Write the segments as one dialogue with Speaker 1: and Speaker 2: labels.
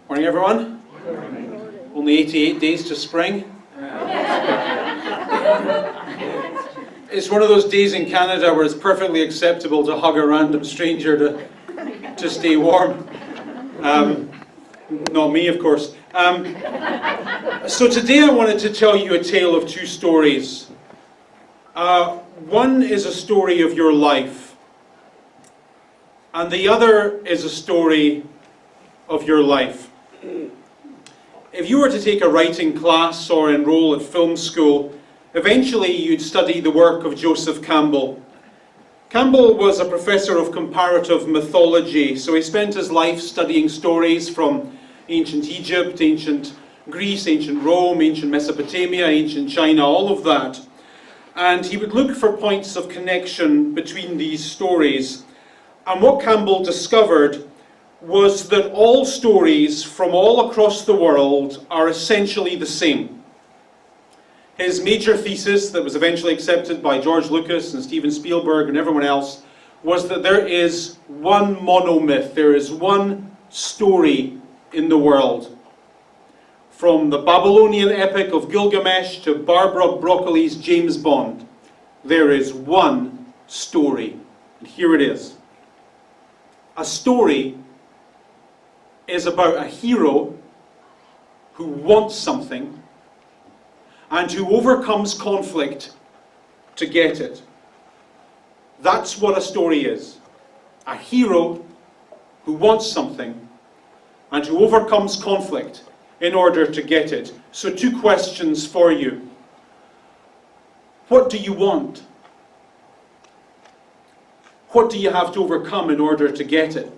Speaker 1: Morning, everyone. Only 88 days to spring. It's one of those days in Canada where it's perfectly acceptable to hug a random stranger to stay warm. Not me, of course. So today I wanted to tell you a tale of two stories. One is a story of your life, and the other is a story of your life. If you were to take a writing class or enroll at film school, eventually you'd study the work of Joseph Campbell. Campbell was a professor of comparative mythology, so he spent his life studying stories from ancient Egypt, ancient Greece, ancient Rome, ancient Mesopotamia, ancient China, all of that. And he would look for points of connection between these stories. And what Campbell discovered was that all stories from all across the world are essentially the same. His major thesis, that was eventually accepted by George Lucas and Steven Spielberg and everyone else, was that there is one monomyth, there is one story in the world. From the Babylonian epic of Gilgamesh to Barbara Broccoli's James Bond, there is one story. And here it is. A story is about a hero who wants something and who overcomes conflict to get it. That's what a story is. A hero who wants something and who overcomes conflict in order to get it. So two questions for you. What do you want? What do you have to overcome in order to get it?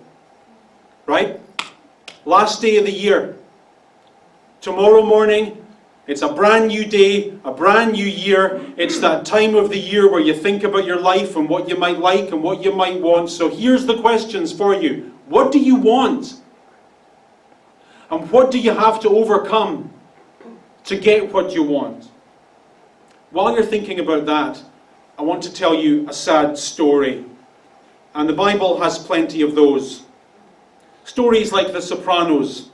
Speaker 1: Right? Last day of the year. Tomorrow morning, it's a brand new day, a brand new year. It's that time of the year where you think about your life and what you might like and what you might want. So here's the questions for you. What do you want? And what do you have to overcome to get what you want? While you're thinking about that, I want to tell you a sad story. And the Bible has plenty of those. Stories like The Sopranos,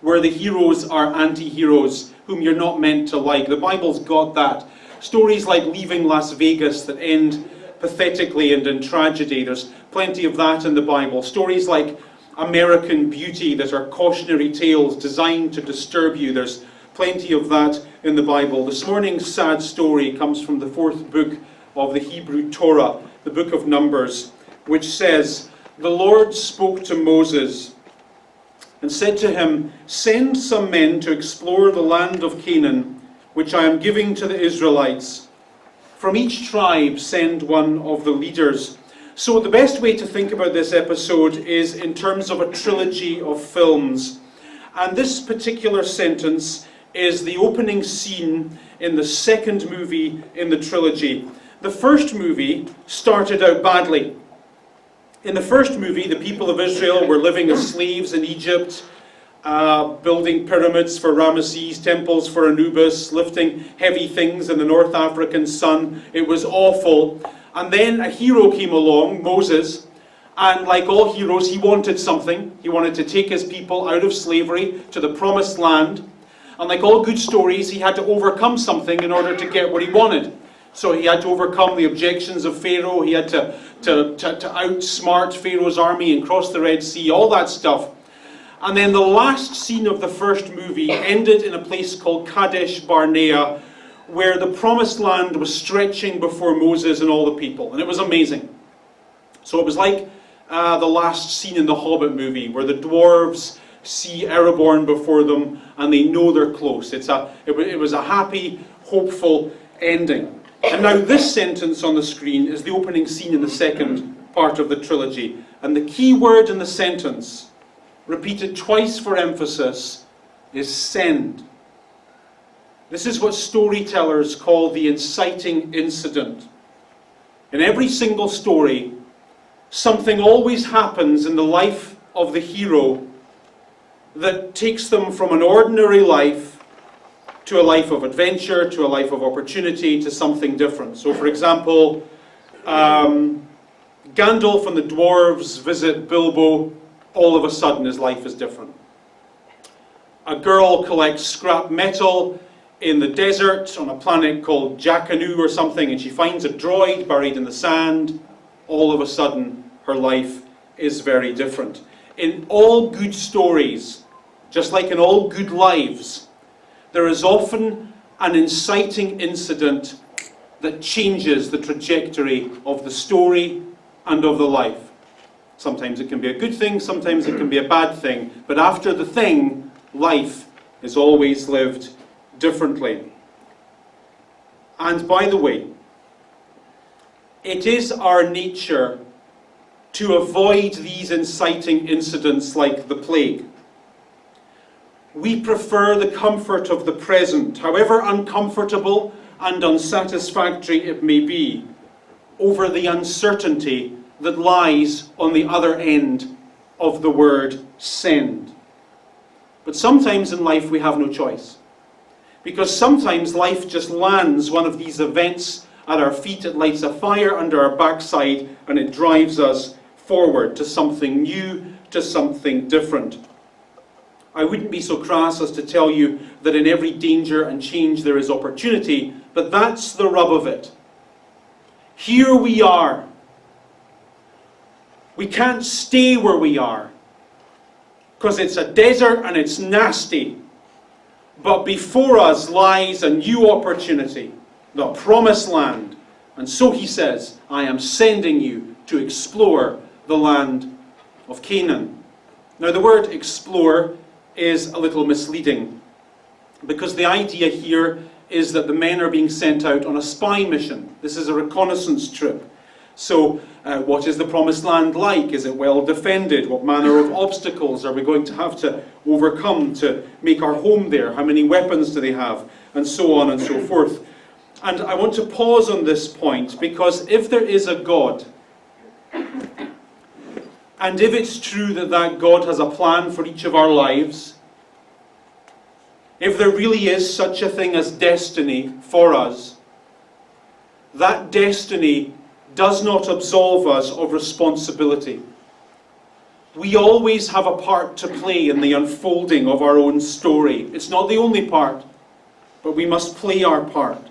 Speaker 1: where the heroes are anti-heroes whom you're not meant to like. The Bible's got that. Stories like Leaving Las Vegas that end pathetically and in tragedy. There's plenty of that in the Bible. Stories like American Beauty that are cautionary tales designed to disturb you. There's plenty of that in the Bible. This morning's sad story comes from the 4th book of the Hebrew Torah, the book of Numbers, which says, "The Lord spoke to Moses and said to him, 'Send some men to explore the land of Canaan, which I am giving to the Israelites. From each tribe send one of the leaders.'" So the best way to think about this episode is in terms of a trilogy of films. And this particular sentence is the opening scene in the second movie in the trilogy. The first movie started out badly. In the first movie, the people of Israel were living as slaves in Egypt, building pyramids for Ramesses, temples for Anubis, lifting heavy things in the North African sun. It was awful. And then a hero came along, Moses, and like all heroes, he wanted something. He wanted to take his people out of slavery to the promised land. And like all good stories, he had to overcome something in order to get what he wanted. So he had to overcome the objections of Pharaoh. He had to outsmart Pharaoh's army and cross the Red Sea, all that stuff. And then the last scene of the first movie ended in a place called Kadesh Barnea, where the promised land was stretching before Moses and all the people. And it was amazing. So it was like the last scene in the Hobbit movie, where the dwarves see Aragorn before them and they know they're close. It was a happy, hopeful ending. And now this sentence on the screen is the opening scene in the second part of the trilogy. And the key word in the sentence, repeated twice for emphasis, is send. This is what storytellers call the inciting incident. In every single story, something always happens in the life of the hero that takes them from an ordinary life to a life of adventure, to a life of opportunity, to something different. So for example, Gandalf and the dwarves visit Bilbo, all of a sudden his life is different. A girl collects scrap metal in the desert on a planet called Jakanu or something, and she finds a droid buried in the sand. All of a sudden, her life is very different. In all good stories, just like in all good lives, there is often an inciting incident that changes the trajectory of the story and of the life. Sometimes it can be a good thing, sometimes it can be a bad thing, but after the thing, life is always lived differently. And by the way, it is our nature to avoid these inciting incidents like the plague. We prefer the comfort of the present, however uncomfortable and unsatisfactory it may be, over the uncertainty that lies on the other end of the word send. But sometimes in life we have no choice. Because sometimes life just lands one of these events at our feet, it lights a fire under our backside, and it drives us forward to something new, to something different. I wouldn't be so crass as to tell you that in every danger and change there is opportunity, but that's the rub of it. Here we are. We can't stay where we are, because it's a desert and it's nasty. But before us lies a new opportunity, the promised land. And so he says, I am sending you to explore the land of Canaan. Now the word explore is a little misleading, because the idea here is that the men are being sent out on a spy mission. This is a reconnaissance trip. So what is the promised land like? Is it well defended? What manner of obstacles are we going to have to overcome to make our home there? How many weapons do they have? And so on and so forth. And I want to pause on this point, because if there is a God, and if it's true that that God has a plan for each of our lives, if there really is such a thing as destiny for us, that destiny does not absolve us of responsibility. We always have a part to play in the unfolding of our own story. It's not the only part, but we must play our part.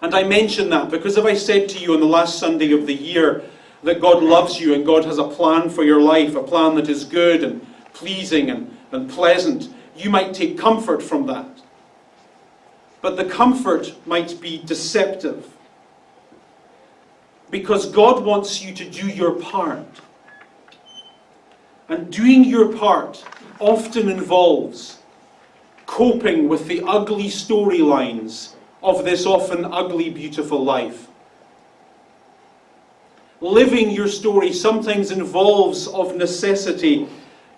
Speaker 1: And I mention that because if I said to you on the last Sunday of the year that God loves you and God has a plan for your life, a plan that is good and pleasing and pleasant, you might take comfort from that. But the comfort might be deceptive. Because God wants you to do your part. And doing your part often involves coping with the ugly storylines of this often ugly, beautiful life. Living your story sometimes involves, of necessity,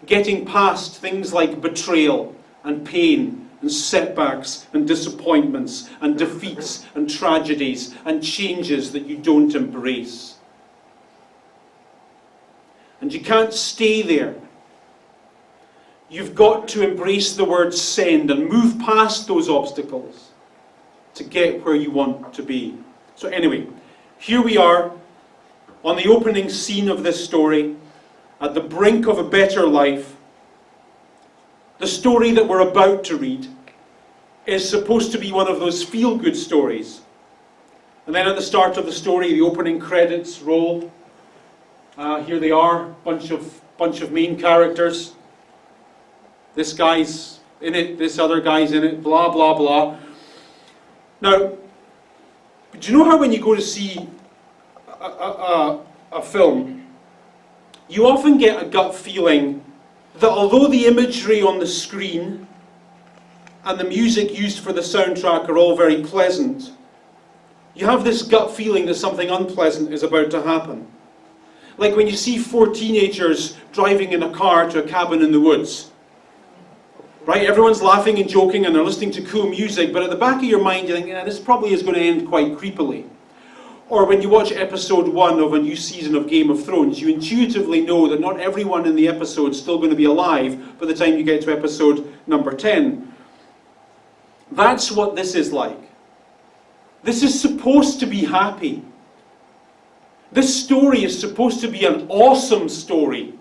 Speaker 1: getting past things like betrayal and pain and setbacks and disappointments and defeats and tragedies and changes that you don't embrace. And you can't stay there. You've got to embrace the word send and move past those obstacles to get where you want to be. So anyway, here we are on the opening scene of this story, at the brink of a better life. The story that we're about to read is supposed to be one of those feel-good stories. And then at the start of the story, the opening credits roll. Here they are, bunch of main characters. This guy's in it, this other guy's in it, blah, blah, blah. Now, do you know how when you go to see a film, you often get a gut feeling that although the imagery on the screen and the music used for the soundtrack are all very pleasant, you have this gut feeling that something unpleasant is about to happen. Like when you see 4 teenagers driving in a car to a cabin in the woods. Right? Everyone's laughing and joking and they're listening to cool music, but at the back of your mind you think, this probably is going to end quite creepily. Or when you watch episode 1 of a new season of Game of Thrones, you intuitively know that not everyone in the episode is still going to be alive by the time you get to episode number 10. That's what this is like. This is supposed to be happy. This story is supposed to be an awesome story.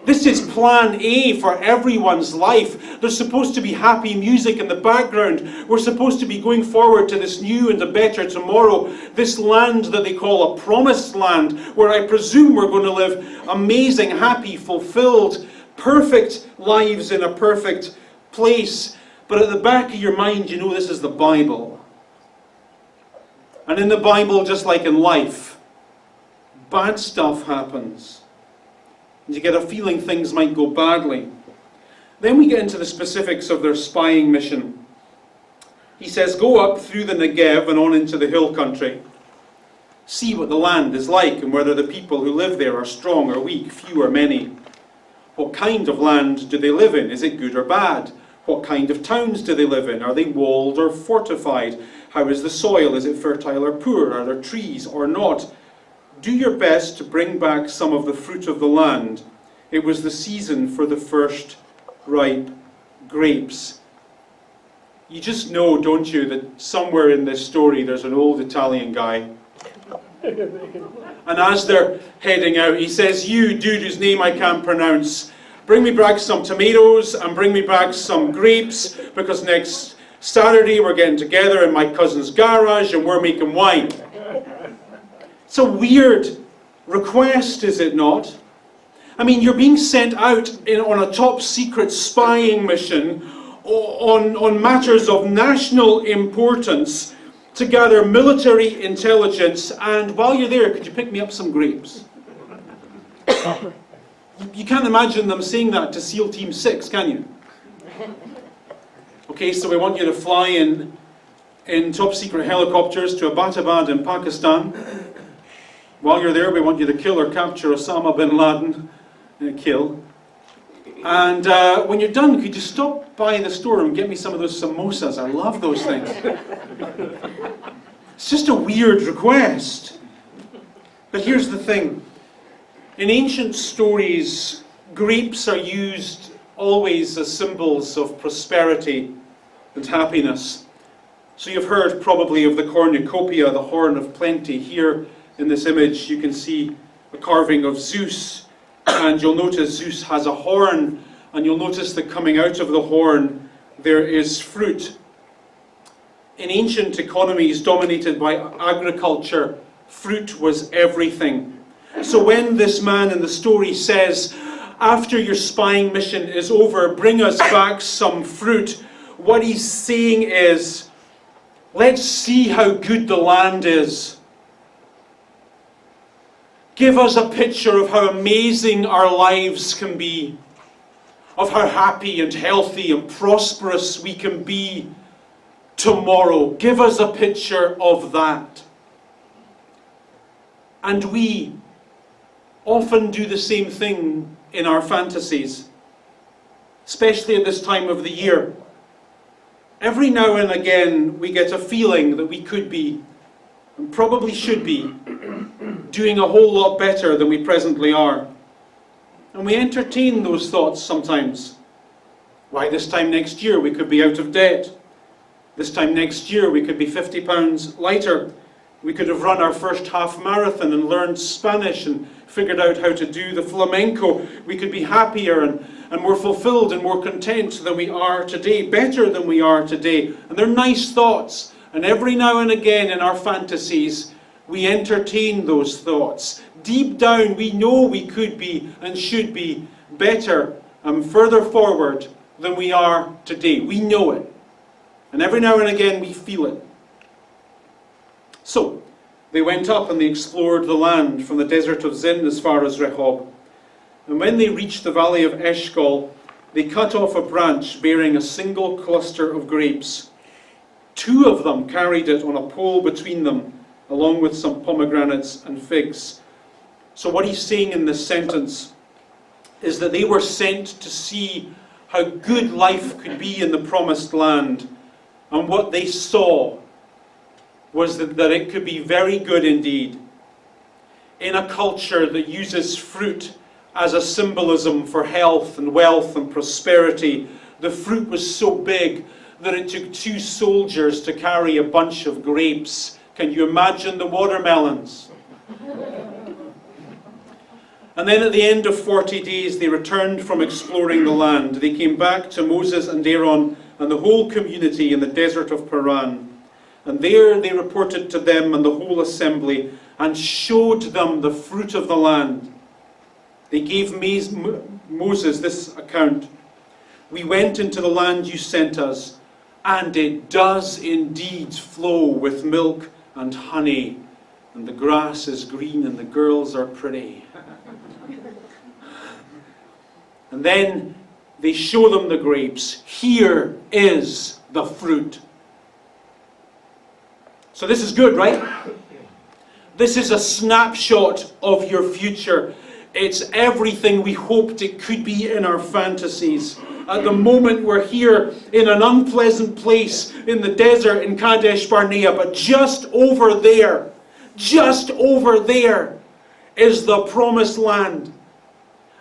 Speaker 1: This is plan A for everyone's life. There's supposed to be happy music in the background. We're supposed to be going forward to this new and a better tomorrow. This land that they call a promised land, where I presume we're going to live amazing, happy, fulfilled, perfect lives in a perfect place. But at the back of your mind, you know this is the Bible. And in the Bible, just like in life, bad stuff happens. And you get a feeling things might go badly. Then we get into the specifics of their spying mission. He says, go up through the Negev and on into the hill country. See what the land is like and whether the people who live there are strong or weak, few or many. What kind of land do they live in? Is it good or bad? What kind of towns do they live in? Are they walled or fortified? How is the soil? Is it fertile or poor? Are there trees or not? Do your best to bring back some of the fruit of the land. It was the season for the first ripe grapes. You just know, don't you, that somewhere in this story there's an old Italian guy. And as they're heading out, he says, you dude whose name I can't pronounce, bring me back some tomatoes and bring me back some grapes, because next Saturday we're getting together in my cousin's garage and we're making wine. It's a weird request, is it not? I mean, you're being sent out on a top secret spying mission on matters of national importance to gather military intelligence, and while you're there, could you pick me up some grapes? You can't imagine them saying that to SEAL Team 6, can you? Okay, so we want you to fly in top secret helicopters to Abbottabad in Pakistan. While you're there, we want you to kill or capture Osama bin Laden. Kill. And when you're done, could you stop by the store and get me some of those samosas? I love those things. It's just a weird request. But here's the thing. In ancient stories, grapes are used always as symbols of prosperity and happiness. So you've heard probably of the cornucopia, the horn of plenty. Here in this image you can see a carving of Zeus. And you'll notice Zeus has a horn, and you'll notice that coming out of the horn there is fruit. In ancient economies dominated by agriculture, fruit was everything. So when this man in the story says, after your spying mission is over, bring us back some fruit, what he's saying is, let's see how good the land is. Give us a picture of how amazing our lives can be, of how happy and healthy and prosperous we can be tomorrow. Give us a picture of that. And we often do the same thing in our fantasies, especially at this time of the year. Every now and again we get a feeling that we could be, and probably should be, doing a whole lot better than we presently are. And we entertain those thoughts sometimes. Why, this time next year we could be out of debt. This time next year we could be £50 lighter. We could have run our first half marathon and learned Spanish and figured out how to do the flamenco. We could be happier and more fulfilled and more content than we are today, better than we are today. And they're nice thoughts. And every now and again in our fantasies, we entertain those thoughts. Deep down, we know we could be and should be better and further forward than we are today. We know it. And every now and again, we feel it. So, they went up and they explored the land from the desert of Zin as far as Rehob. And when they reached the valley of Eshcol, they cut off a branch bearing a single cluster of grapes. 2 of them carried it on a pole between them, along with some pomegranates and figs. So what he's saying in this sentence is that they were sent to see how good life could be in the promised land. And what they saw was that it could be very good indeed. In a culture that uses fruit as a symbolism for health and wealth and prosperity, the fruit was so big that it took 2 soldiers to carry a bunch of grapes. Can you imagine the watermelons? And then at the end of 40 days, they returned from exploring the land. They came back to Moses and Aaron and the whole community in the desert of Paran. And there they reported to them and the whole assembly and showed them the fruit of the land. They gave Moses this account. We went into the land you sent us, and it does indeed flow with milk and honey, and the grass is green and the girls are pretty. And then they show them the grapes. Here is the fruit. So this is good, right? This is a snapshot of your future. It's everything we hoped it could be in our fantasies. At the moment we're here in an unpleasant place in the desert in Kadesh Barnea, but just over there is the promised land.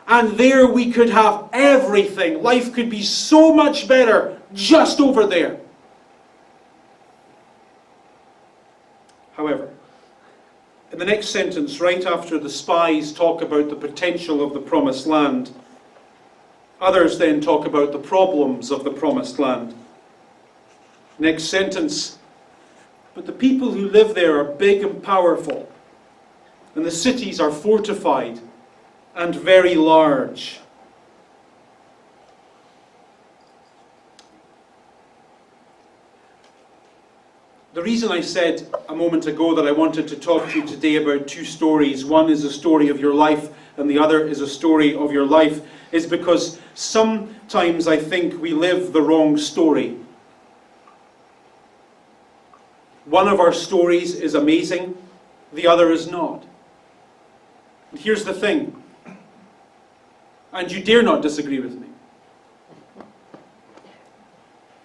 Speaker 1: And there we could have everything. Life could be so much better just over there. However, in the next sentence, right after the spies talk about the potential of the promised land, others then talk about the problems of the promised land. Next sentence, but the people who live there are big and powerful, and the cities are fortified and very large. The reason I said a moment ago that I wanted to talk to you today about two stories, one is a story of your life and the other is a story of your life, is because sometimes I think we live the wrong story. One of our stories is amazing, the other is not. And here's the thing, and you dare not disagree with me.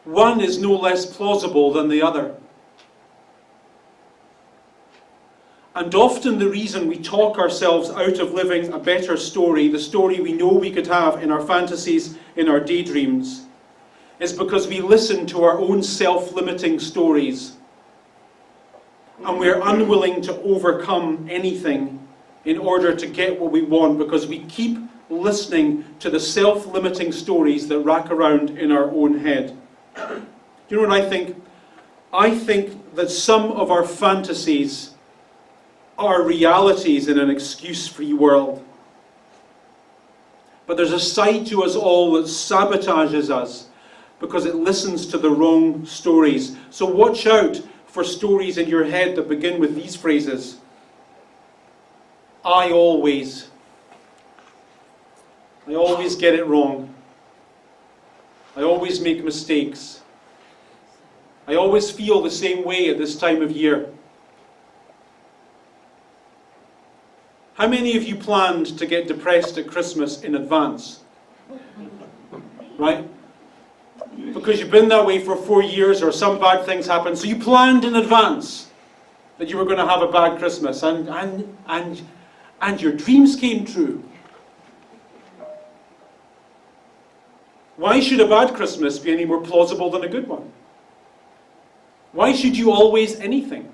Speaker 1: One is no less plausible than the other. And often the reason we talk ourselves out of living a better story, the story we know we could have in our fantasies, in our daydreams, is because we listen to our own self-limiting stories. And we're unwilling to overcome anything in order to get what we want, because we keep listening to the self-limiting stories that rack around in our own head. Do you know what I think? I think that some of our fantasies are realities in an excuse-free world. But there's a side to us all that sabotages us because it listens to the wrong stories. So watch out for stories in your head that begin with these phrases. I always get it wrong. I always make mistakes. I always feel the same way at this time of year. How many of you planned to get depressed at Christmas in advance? Right? Because you've been that way for 4 years or some bad things happened, so you planned in advance that you were going to have a bad Christmas, and your dreams came true. Why should a bad Christmas be any more plausible than a good one? Why should you always anything?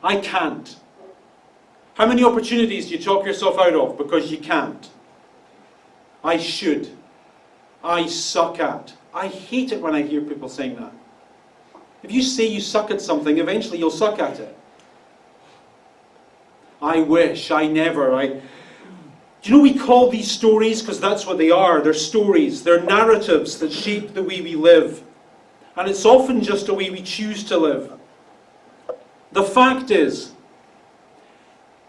Speaker 1: I can't. How many opportunities do you talk yourself out of because you can't? I should. I suck at. I hate it when I hear people saying that. If you say you suck at something, eventually you'll suck at it. I wish, I never, Do you know we call these stories, because that's what they are, they're stories, they're narratives that shape the way we live. And it's often just a way we choose to live. The fact is,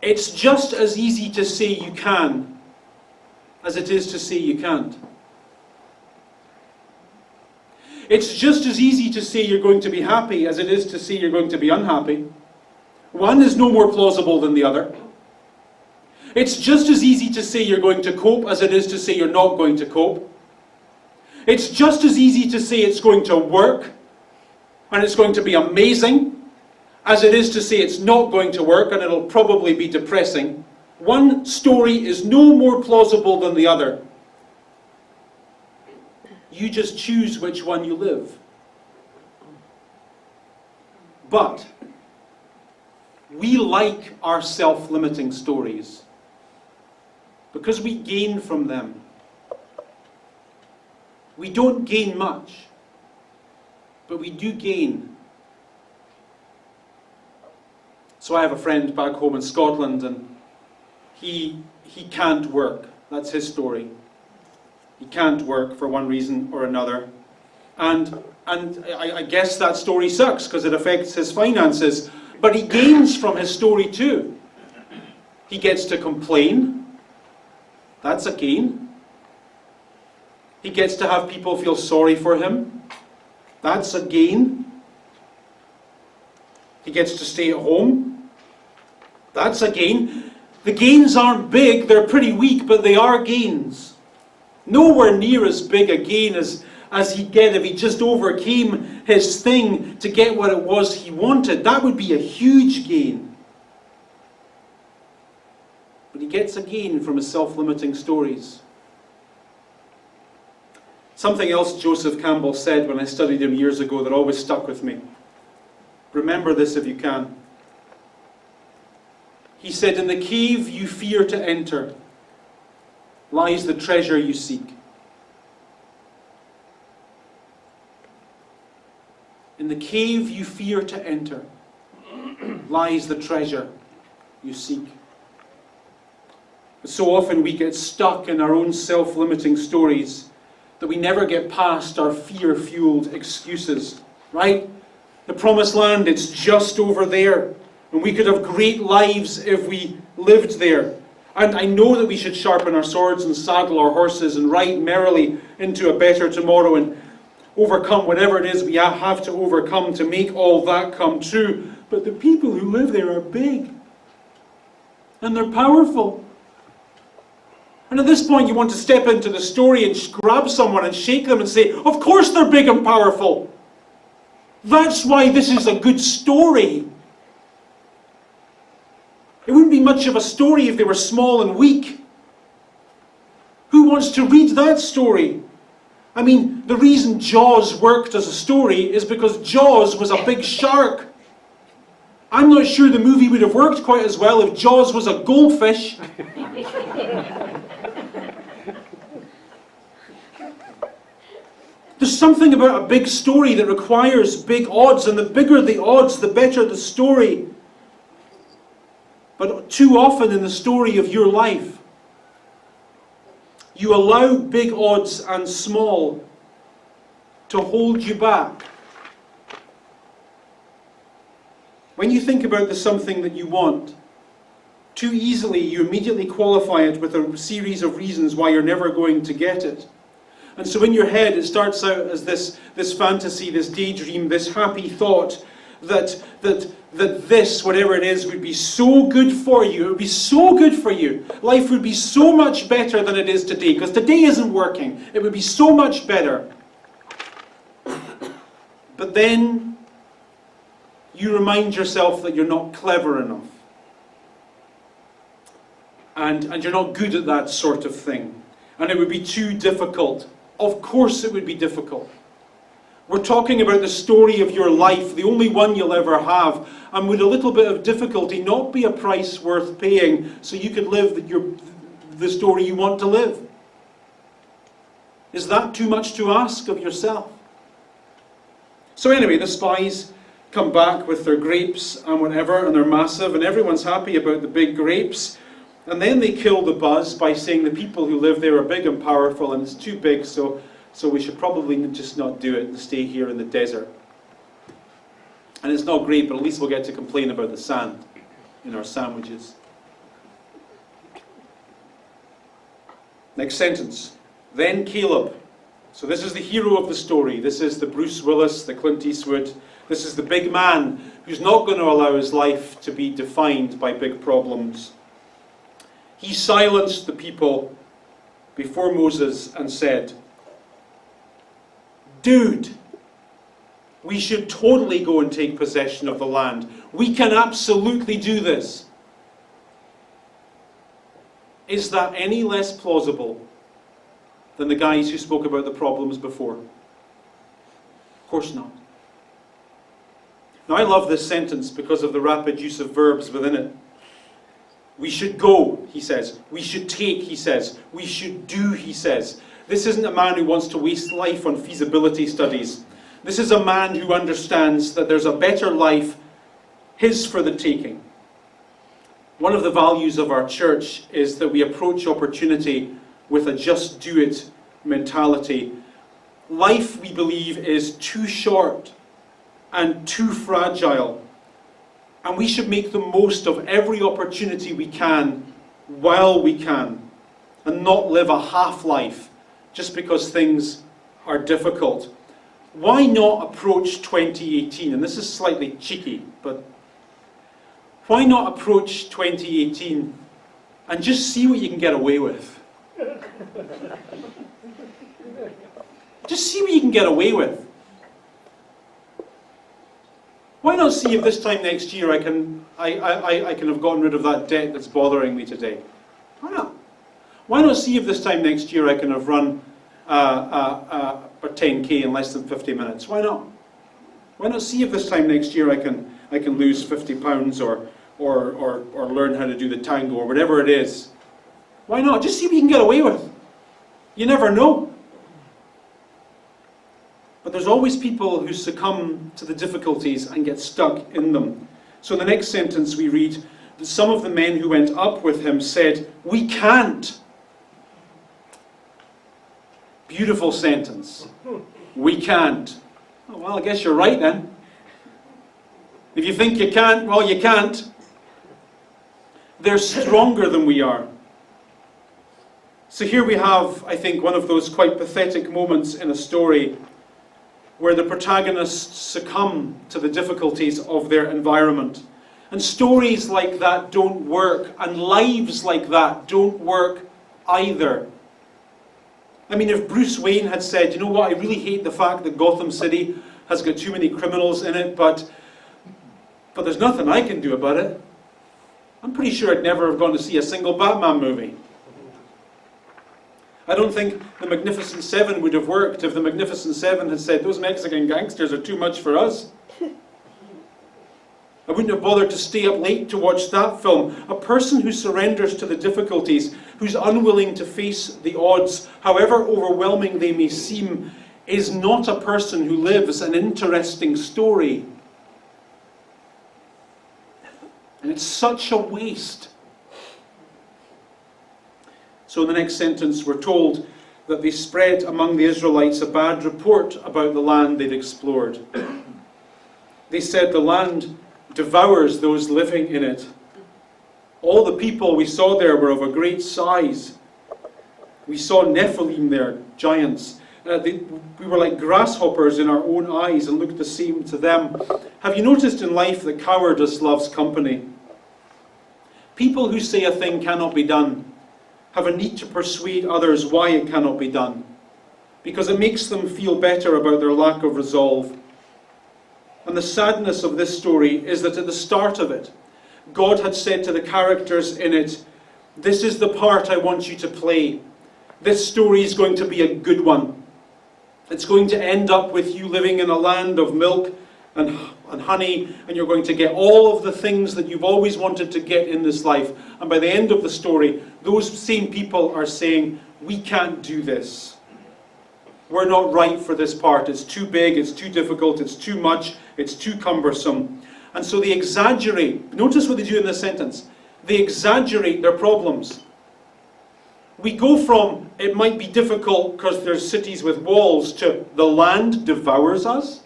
Speaker 1: it's just as easy to say you can as it is to say you can't. It's just as easy to say you're going to be happy as it is to say you're going to be unhappy. One is no more plausible than the other. It's just as easy to say you're going to cope as it is to say you're not going to cope. It's just as easy to say it's going to work and it's going to be amazing as it is to say it's not going to work and it'll probably be depressing. One story is no more plausible than the other. You just choose which one you live. But We like our self-limiting stories because we gain from them. We don't gain much, but we do gain. So I have a friend back home in Scotland, and he can't work. That's his story. He can't work for one reason or another. And I guess that story sucks because it affects his finances. But he gains from his story too. He gets to complain. That's a gain. He gets to have people feel sorry for him. That's a gain. He gets to stay at home. That's a gain. The gains aren't big, they're pretty weak, but they are gains. Nowhere near as big a gain as he'd get if he just overcame his thing to get what it was he wanted. That would be a huge gain. But he gets a gain from his self-limiting stories. Something else Joseph Campbell said when I studied him years ago that always stuck with me. Remember this if you can. He said, "In the cave you fear to enter lies the treasure you seek." In the cave you fear to enter lies the treasure you seek. But so often we get stuck in our own self-limiting stories that we never get past our fear-fueled excuses, right? The promised land, it's just over there. And we could have great lives if we lived there. And I know that we should sharpen our swords and saddle our horses and ride merrily into a better tomorrow and overcome whatever it is we have to overcome to make all that come true. But the people who live there are big. And they're powerful. And at this point you want to step into the story and grab someone and shake them and say, of course they're big and powerful. That's why this is a good story. It wouldn't be much of a story if they were small and weak. Who wants to read that story? I mean, the reason Jaws worked as a story is because Jaws was a big shark. I'm not sure the movie would have worked quite as well if Jaws was a goldfish. There's something about a big story that requires big odds, and the bigger the odds, the better the story. But too often in the story of your life, you allow big odds and small to hold you back. When you think about the something that you want, too easily you immediately qualify it with a series of reasons why you're never going to get it. And so in your head it starts out as this fantasy, this daydream, this happy thought that this, whatever it is, would be so good for you. It would be so good for you. Life would be so much better than it is today, because today isn't working. It would be so much better. But then you remind yourself that you're not clever enough. And you're not good at that sort of thing. And it would be too difficult. Of course it would be difficult. We're talking about the story of your life, the only one you'll ever have. And would a little bit of difficulty not be a price worth paying so you could live the story you want to live? Is that too much to ask of yourself? So anyway, the spies come back with their grapes and whatever, and they're massive, and everyone's happy about the big grapes. And then they kill the buzz by saying the people who live there are big and powerful, and it's too big, so we should probably just not do it and stay here in the desert. And it's not great, but at least we'll get to complain about the sand in our sandwiches. Next sentence. Then Caleb. So this is the hero of the story. This is the Bruce Willis, the Clint Eastwood. This is the big man who's not going to allow his life to be defined by big problems. He silenced the people before Moses and said, "Dude, we should totally go and take possession of the land. We can absolutely do this." Is that any less plausible than the guys who spoke about the problems before? Of course not. Now I love this sentence because of the rapid use of verbs within it. We should go, he says. We should take, he says. We should do, he says. This isn't a man who wants to waste life on feasibility studies. This is a man who understands that there's a better life, his for the taking. One of the values of our church is that we approach opportunity with a just do it mentality. Life, we believe, is too short and too fragile. And we should make the most of every opportunity we can while we can, and not live a half-life just because things are difficult. Why not approach 2018? And this is slightly cheeky, but why not approach 2018 and just see what you can get away with? Just see what you can get away with. Why not see if this time next year I can have gotten rid of that debt that's bothering me today? Why not? Why not see if this time next year I can have run a 10k in less than 50 minutes? Why not? Why not see if this time next year I can lose 50 pounds or learn how to do the tango or whatever it is? Why not? Just see what you can get away with. You never know. But there's always people who succumb to the difficulties and get stuck in them. So in the next sentence we read that some of the men who went up with him said, "We can't." Beautiful sentence. We can't. Oh, well, I guess you're right then. If you think you can't, well, you can't. They're stronger than we are. So here we have, I think, one of those quite pathetic moments in a story where the protagonists succumb to the difficulties of their environment. And stories like that don't work, and lives like that don't work either. I mean, if Bruce Wayne had said, "You know what, I really hate the fact that Gotham City has got too many criminals in it, but there's nothing I can do about it," I'm pretty sure I'd never have gone to see a single Batman movie. I don't think The Magnificent Seven would have worked if The Magnificent Seven had said, "Those Mexican gangsters are too much for us." I wouldn't have bothered to stay up late to watch that film. A person who surrenders to the difficulties, who's unwilling to face the odds, however overwhelming they may seem, is not a person who lives an interesting story. And it's such a waste. So in the next sentence we're told that they spread among the Israelites a bad report about the land they'd explored. They said, "The land devours those living in it. All the people we saw there were of a great size. We saw Nephilim there, giants. We were like grasshoppers in our own eyes and looked the same to them." Have you noticed in life that cowardice loves company? People who say a thing cannot be done have a need to persuade others why it cannot be done, because it makes them feel better about their lack of resolve. And the sadness of this story is that at the start of it, God had said to the characters in it, "This is the part I want you to play. This story is going to be a good one. It's going to end up with you living in a land of milk and honey, and you're going to get all of the things that you've always wanted to get in this life." And by the end of the story, those same people are saying, "We can't do this. We're not right for this part. It's too big, it's too difficult, it's too much, it's too cumbersome." And so they exaggerate. Notice what they do in this sentence. They exaggerate their problems. We go from, "It might be difficult because there's cities with walls," to "The land devours us.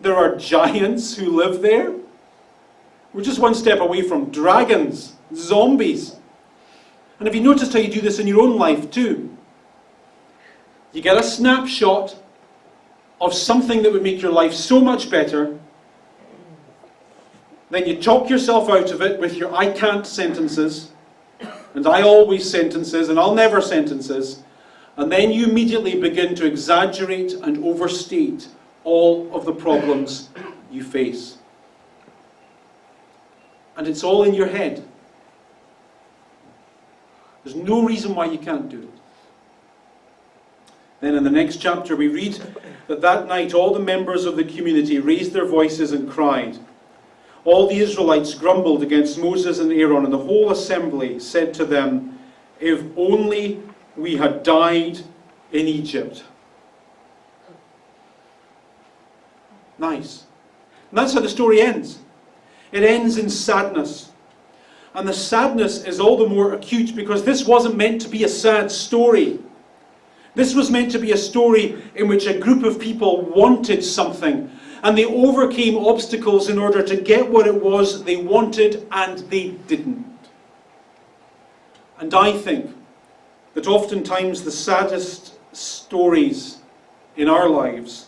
Speaker 1: There are giants who live there. We're just one step away from dragons, zombies." And have you noticed how you do this in your own life too? You get a snapshot of something that would make your life so much better, then you talk yourself out of it with your "I can't" sentences, and "I always" sentences, and "I'll never" sentences, and then you immediately begin to exaggerate and overstate all of the problems you face. And it's all in your head. There's no reason why you can't do it. Then in the next chapter we read that that night all the members of the community raised their voices and cried. All the Israelites grumbled against Moses and Aaron, and the whole assembly said to them, "If only we had died in Egypt." Nice. And that's how the story ends. It ends in sadness. And the sadness is all the more acute because this wasn't meant to be a sad story. This was meant to be a story in which a group of people wanted something, and they overcame obstacles in order to get what it was they wanted, and they didn't. And I think that oftentimes the saddest stories in our lives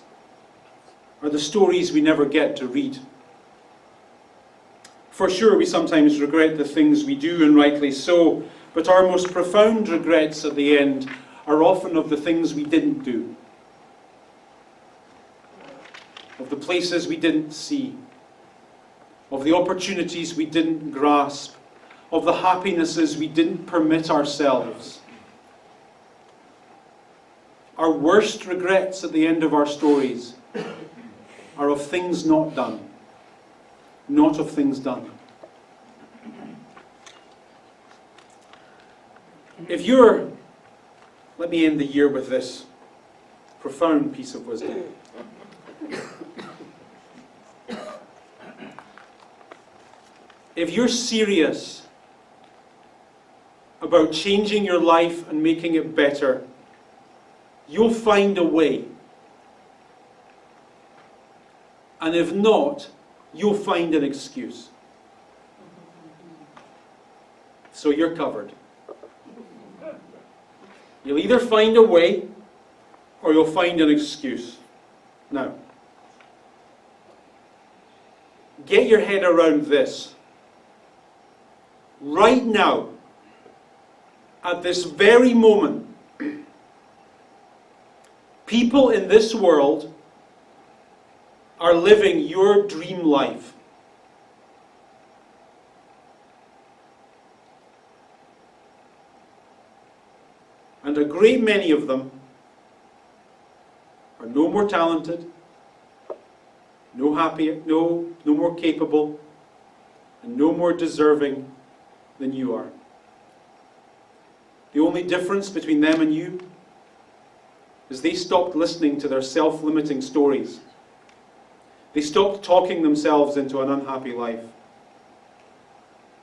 Speaker 1: are the stories we never get to read. For sure, we sometimes regret the things we do, and rightly so, but our most profound regrets at the end are often of the things we didn't do, of the places we didn't see, of the opportunities we didn't grasp, of the happinesses we didn't permit ourselves. Our worst regrets at the end of our stories are of things not done, not of things done. Let me end the year with this profound piece of wisdom. If you're serious about changing your life and making it better, you'll find a way. And if not, you'll find an excuse. So you're covered. You'll either find a way or you'll find an excuse. Now, get your head around this. Right now, at this very moment, people in this world are living your dream life. And a great many of them are no more talented, no happier, no more capable, and no more deserving than you are. The only difference between them and you is they stopped listening to their self-limiting stories. They stopped talking themselves into an unhappy life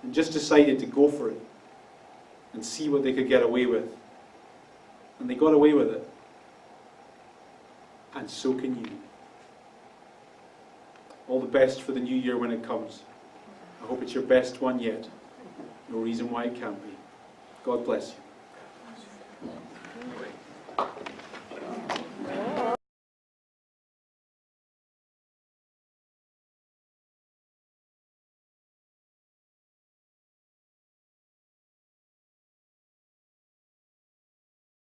Speaker 1: and just decided to go for it and see what they could get away with. And they got away with it. And so can you. All the best for the new year when it comes. I hope it's your best one yet. No reason why it can't be. God bless you.